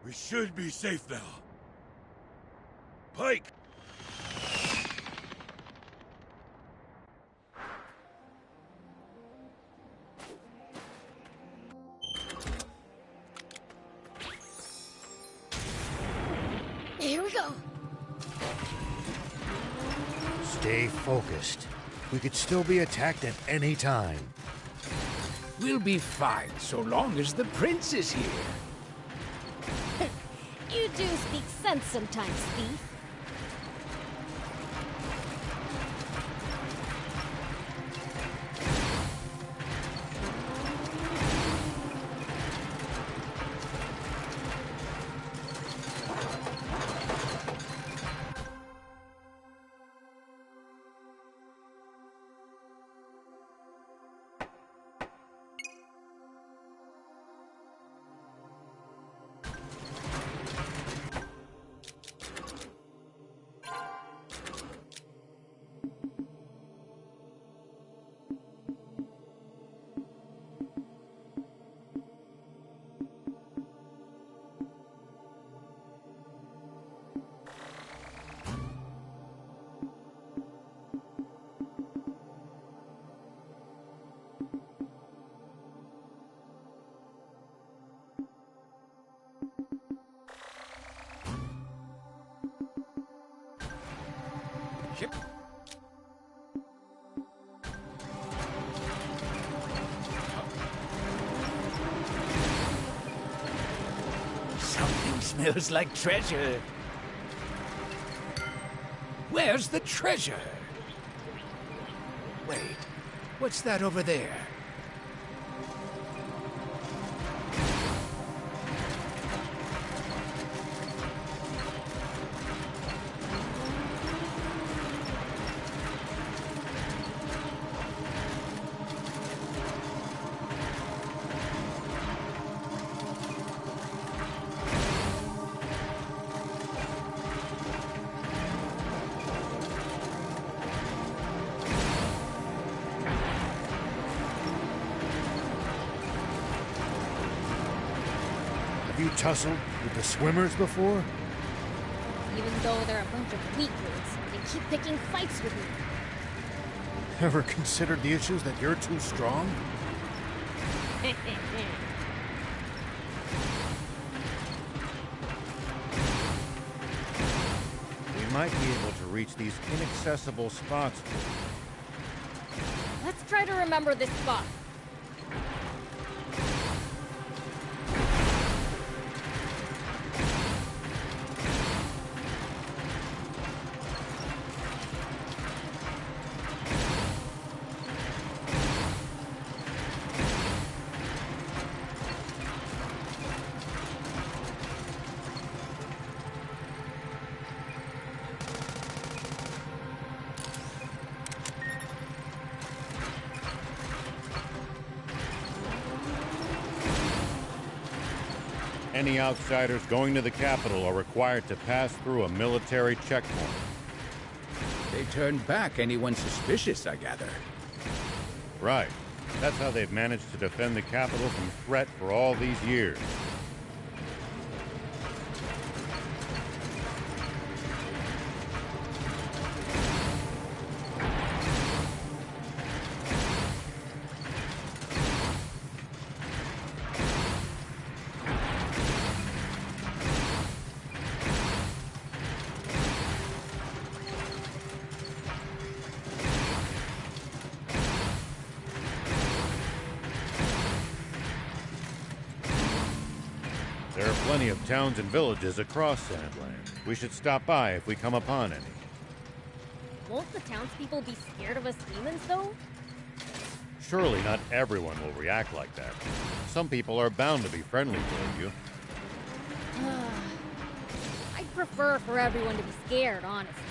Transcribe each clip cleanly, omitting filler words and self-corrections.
We should be safe now. Pike! Here we go. Stay focused. We could still be attacked at any time. We'll be fine so long as the prince is here. You do speak sense sometimes, thief. Ship. Something smells like treasure. Where's the treasure? Wait, what's that over there? Have you tussled with the swimmers before? Even though they're a bunch of weaklings, they keep picking fights with me. Ever considered the issues that you're too strong? We might be able to reach these inaccessible spots. Let's try to remember this spot. Any outsiders going to the capital are required to pass through a military checkpoint. They turn back anyone suspicious, I gather. Right. That's how they've managed to defend the capital from threat for all these years. There are plenty of towns and villages across Sandland. We should stop by if we come upon any. Won't the townspeople be scared of us demons, though? Surely not everyone will react like that. Some people are bound to be friendly toward you. I'd prefer for everyone to be scared, honestly.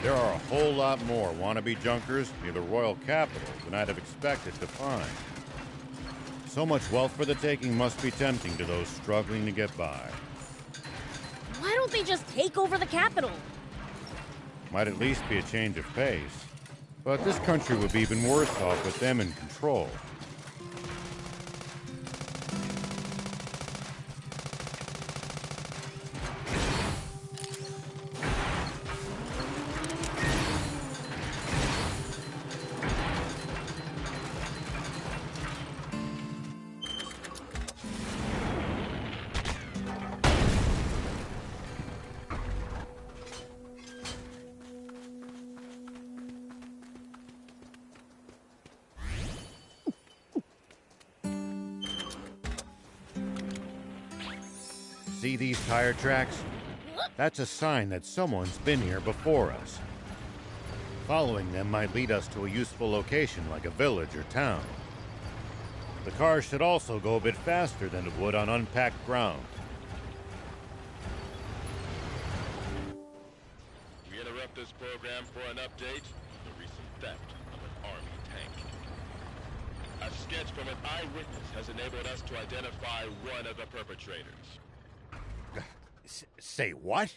There are a whole lot more wannabe junkers near the royal capital than I'd have expected to find. So much wealth for the taking must be tempting to those struggling to get by. Why don't they just take over the capital? Might at least be a change of pace. But this country would be even worse off with them in control. See these tire tracks? That's a sign that someone's been here before us. Following them might lead us to a useful location like a village or town. The cars should also go a bit faster than it would on unpacked ground. We interrupt this program for an update of the recent theft of an army tank. A sketch from an eyewitness has enabled us to identify one of the perpetrators. Say what?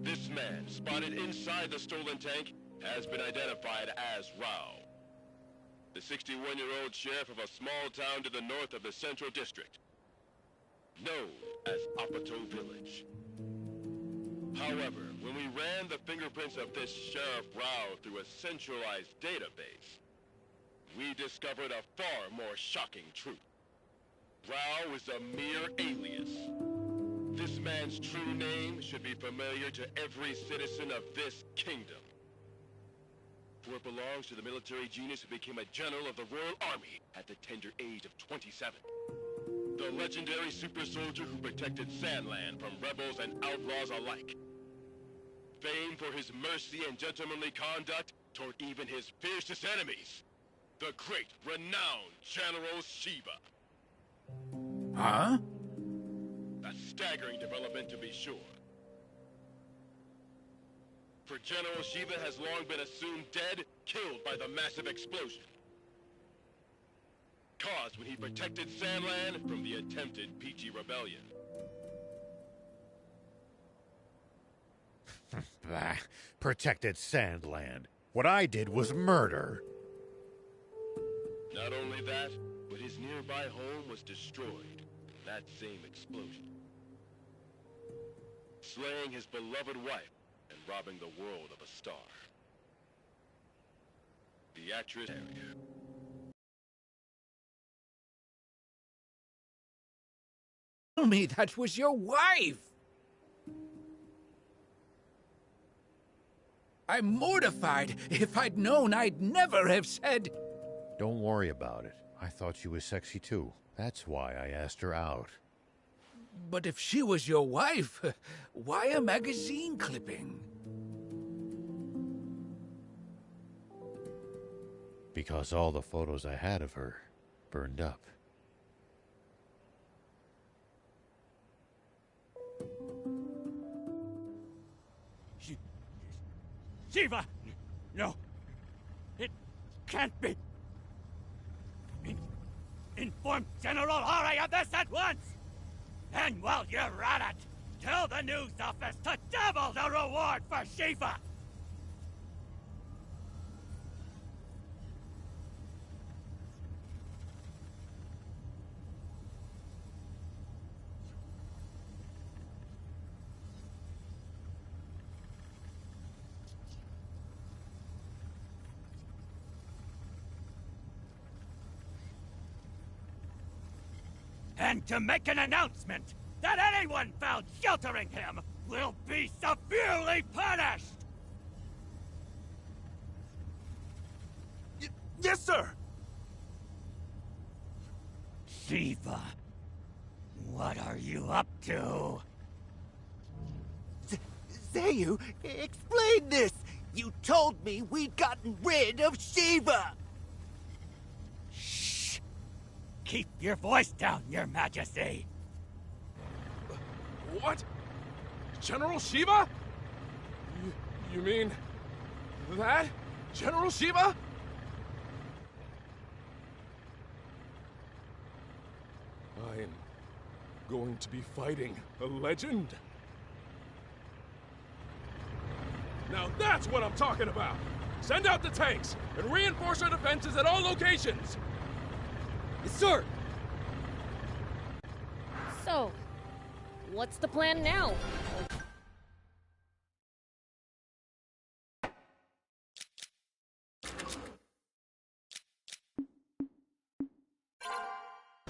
This man, spotted inside the stolen tank, has been identified as Rao, the 61-year-old sheriff of a small town to the north of the Central District, known as Apato Village. However, when we ran the fingerprints of this Sheriff Rao through a centralized database, we discovered a far more shocking truth. Rao is a mere alias. This man's true name should be familiar to every citizen of this kingdom. For it belongs to the military genius who became a general of the Royal Army at the tender age of 27. The legendary super soldier who protected Sandland from rebels and outlaws alike. Famed for his mercy and gentlemanly conduct toward even his fiercest enemies. The great, renowned General Shiva. Huh? A staggering development, to be sure. For General Shiva has long been assumed dead, killed by the massive explosion caused when he protected Sandland from the attempted Peachy Rebellion. Bah, protected Sandland. What I did was murder. Not only that, but his nearby home was destroyed in that same explosion, slaying his beloved wife and robbing the world of a star. The actress area. Tell me that was your wife! I'm mortified. If I'd known, I'd never have said... Don't worry about it. I thought she was sexy too. That's why I asked her out. But if she was your wife, why a magazine clipping? Because all the photos I had of her burned up. Shiva! No. It can't be. Inform General Hari of this at once! And while you're at it, tell the news office to double the reward for Shiva! And to make an announcement that anyone found sheltering him will be severely punished! Yes, sir! Shiva, what are you up to? Zayu, explain this! You told me we'd gotten rid of Shiva! Shh! Keep your voice down, Your Majesty! What? General Shiva? You mean that? General Shiva? I am going to be fighting a legend. Now that's what I'm talking about! Send out the tanks and reinforce our defenses at all locations! Yes, sir! So, what's the plan now?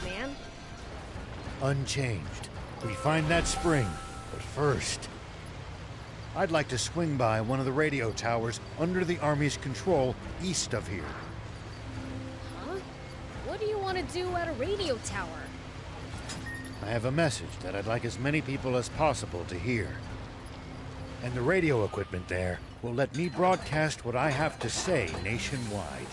Man? Unchanged. We find that spring, but first, I'd like to swing by one of the radio towers under the Army's control east of here. Huh? What do you want to do at a radio tower? I have a message that I'd like as many people as possible to hear. And the radio equipment there will let me broadcast what I have to say nationwide.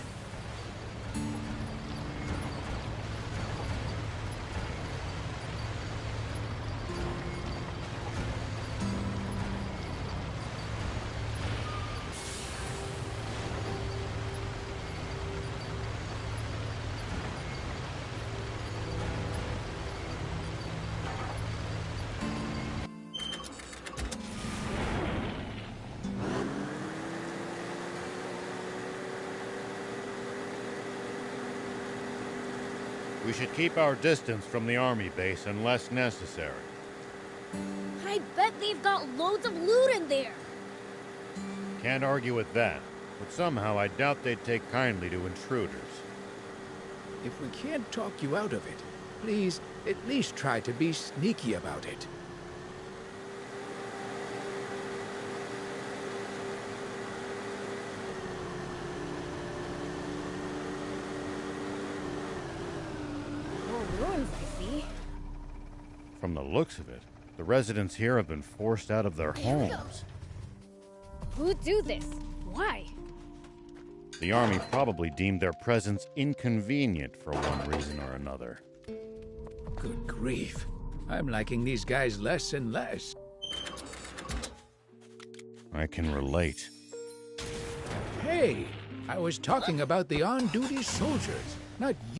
We should keep our distance from the Army base unless necessary. I bet they've got loads of loot in there! Can't argue with that, but somehow I doubt they'd take kindly to intruders. If we can't talk you out of it, please at least try to be sneaky about it. More ruins, I see. From the looks of it, the residents here have been forced out of their homes. Who'd do this? Why? The Army probably deemed their presence inconvenient for one reason or another. Good grief. I'm liking these guys less and less. I can relate. Hey, I was talking about the on-duty soldiers, not you.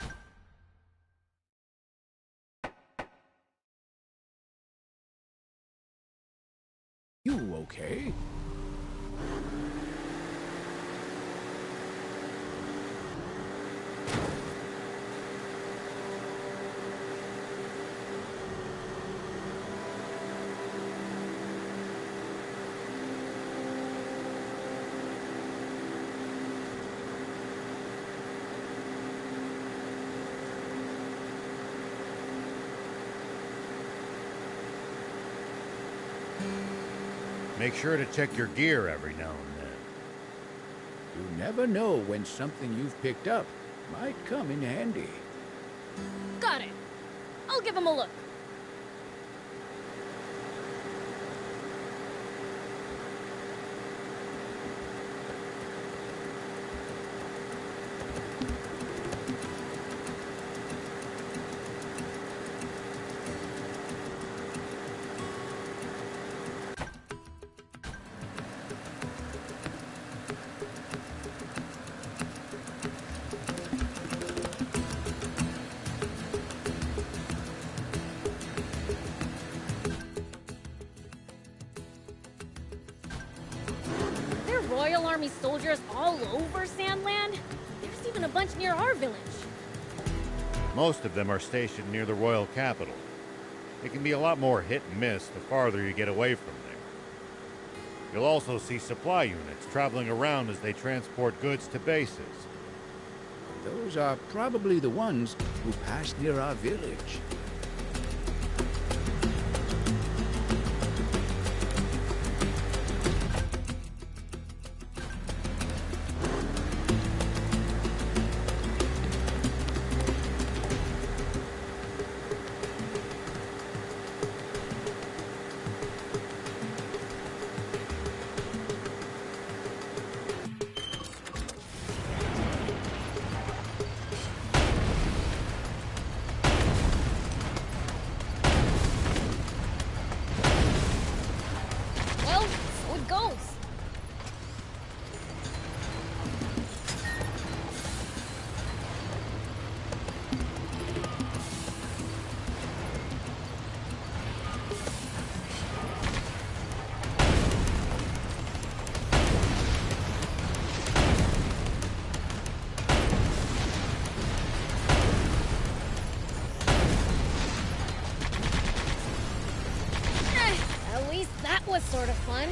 You okay? Make sure to check your gear every now and then. You never know when something you've picked up might come in handy. Got it! I'll give him a look. Royal Army soldiers all over Sandland? There's even a bunch near our village. Most of them are stationed near the royal capital. It can be a lot more hit and miss the farther you get away from there. You'll also see supply units traveling around as they transport goods to bases. Those are probably the ones who pass near our village. At least that was sort of fun.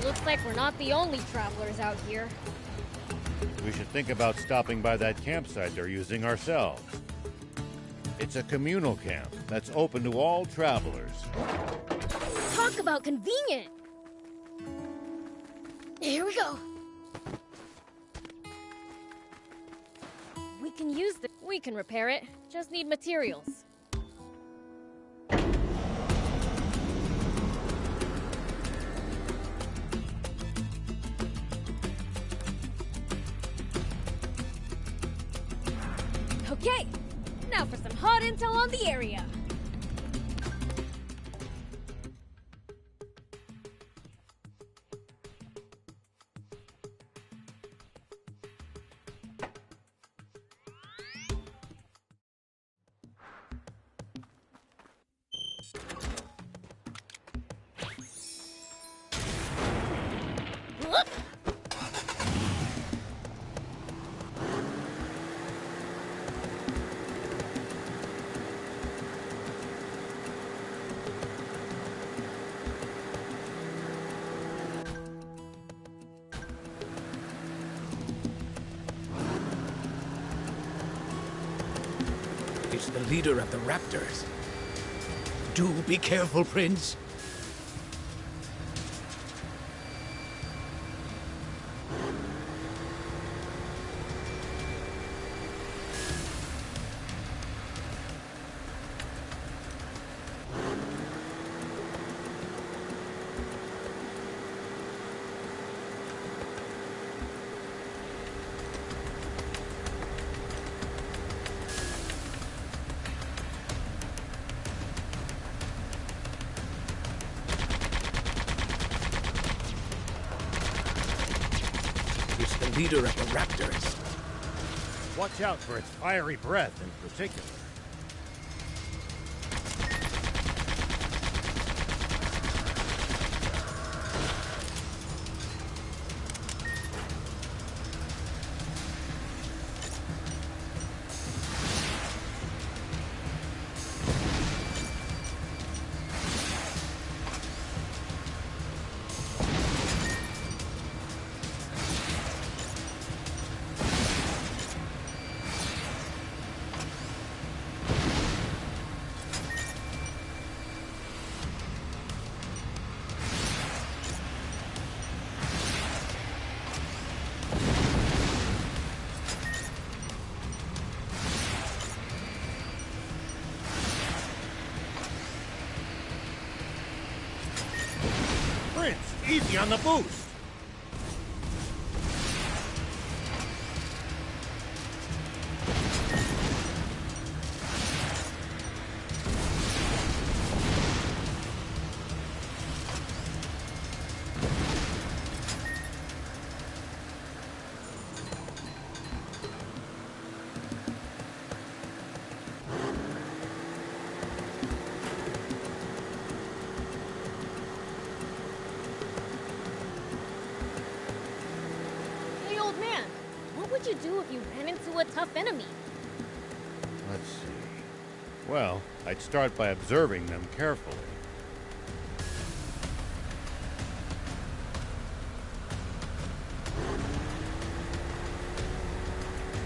Looks like we're not the only travelers out here. We should think about stopping by that campsite they're using ourselves. It's a communal camp that's open to all travelers. Talk about convenient! Here we go. We can use the... We can repair it. Just need materials. Okay, now for some hot intel on the area. Whoop! It's the leader of the Raptors. Do be careful, Prince. It's the leader of the Raptors. Watch out for its fiery breath in particular. Prince, easy on the boost! What would you do if you ran into a tough enemy? Let's see. Well, I'd start by observing them carefully.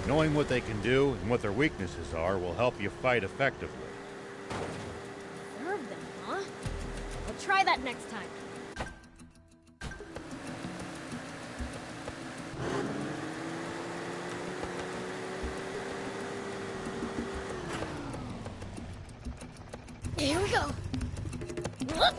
Knowing what they can do and what their weaknesses are will help you fight effectively. Observe them, huh? I'll try that next time. Here we go. Whoop.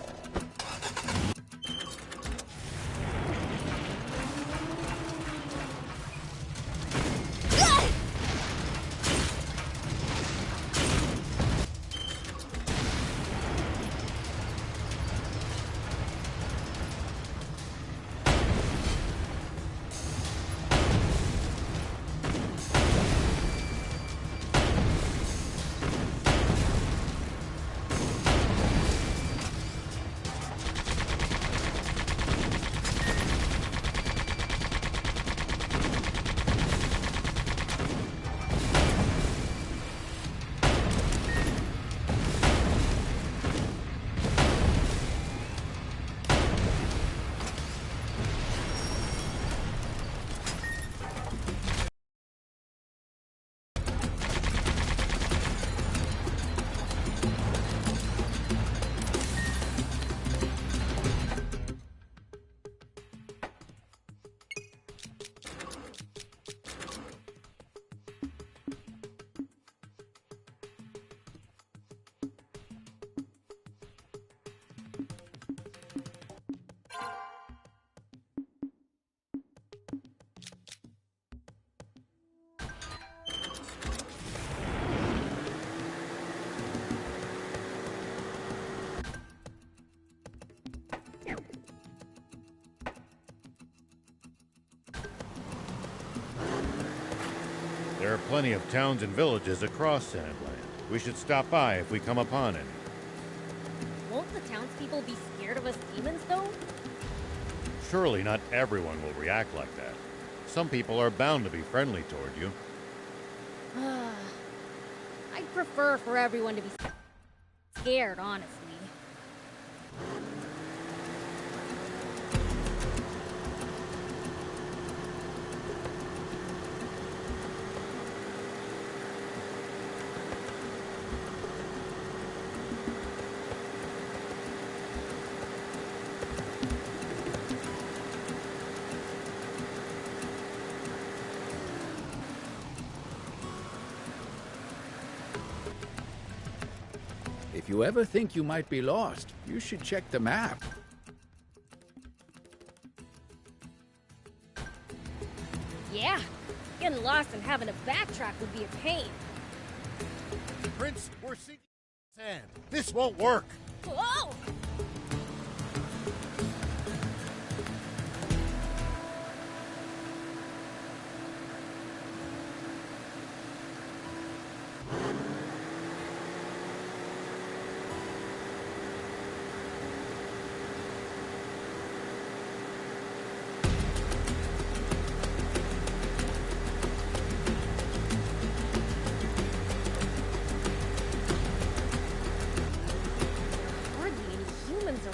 There are plenty of towns and villages across Sandland. We should stop by if we come upon any. Won't the townspeople be scared of us demons, though? Surely not everyone will react like that. Some people are bound to be friendly toward you. I'd prefer for everyone to be scared, honestly. If you ever think you might be lost, you should check the map. Yeah, getting lost and having to backtrack would be a pain. Prince, we're sinking sand. This won't work. Whoa!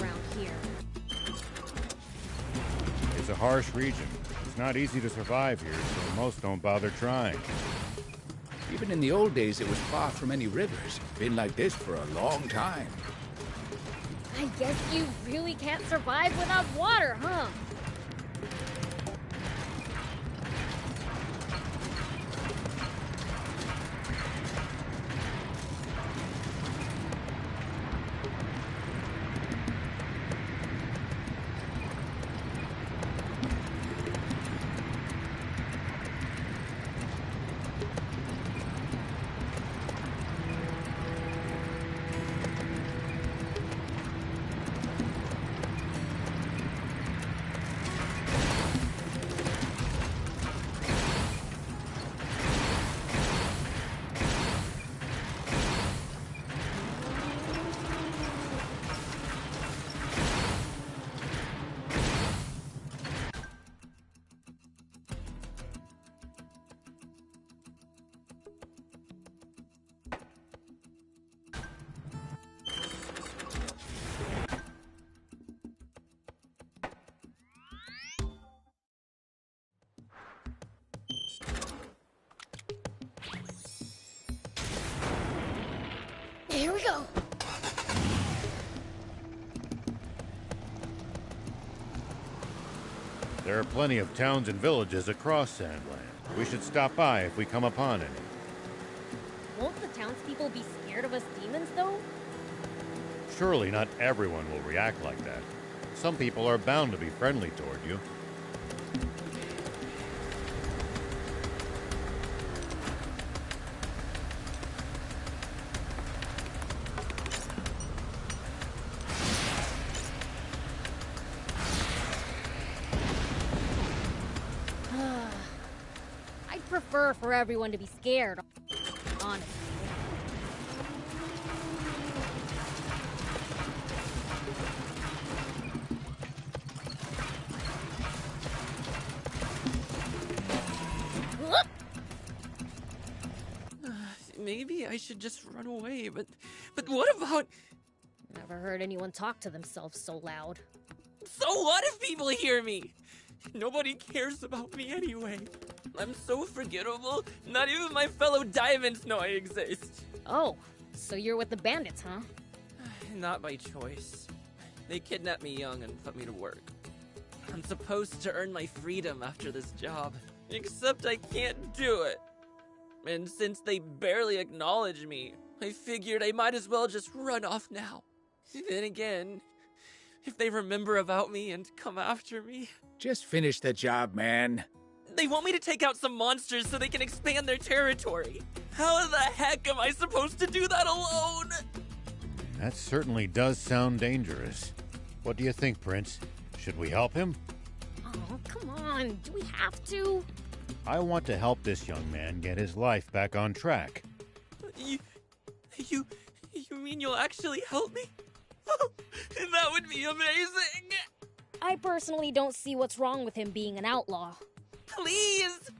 Around here. It's a harsh region. It's not easy to survive here, so most don't bother trying. Even in the old days, it was far from any rivers. Been like this for a long time. I guess you really can't survive without water, huh? Here we go. There are plenty of towns and villages across Sandland. We should stop by if we come upon any. Won't the townspeople be scared of us demons, though? Surely not everyone will react like that. Some people are bound to be friendly toward you. I'd prefer for everyone to be scared, honestly. Maybe I should just run away, but what about... Never heard anyone talk to themselves so loud. So what if people hear me? Nobody cares about me anyway. I'm so forgettable, not even my fellow diamonds know I exist. Oh, so you're with the bandits, huh? Not by choice. They kidnapped me young and put me to work. I'm supposed to earn my freedom after this job, except I can't do it. And since they barely acknowledge me, I figured I might as well just run off now. Then again, if they remember about me and come after me... Just finish the job, man. They want me to take out some monsters so they can expand their territory. How the heck am I supposed to do that alone? That certainly does sound dangerous. What do you think, Prince? Should we help him? Oh, come on. Do we have to? I want to help this young man get his life back on track. You mean you'll actually help me? That would be amazing! I personally don't see what's wrong with him being an outlaw. Please!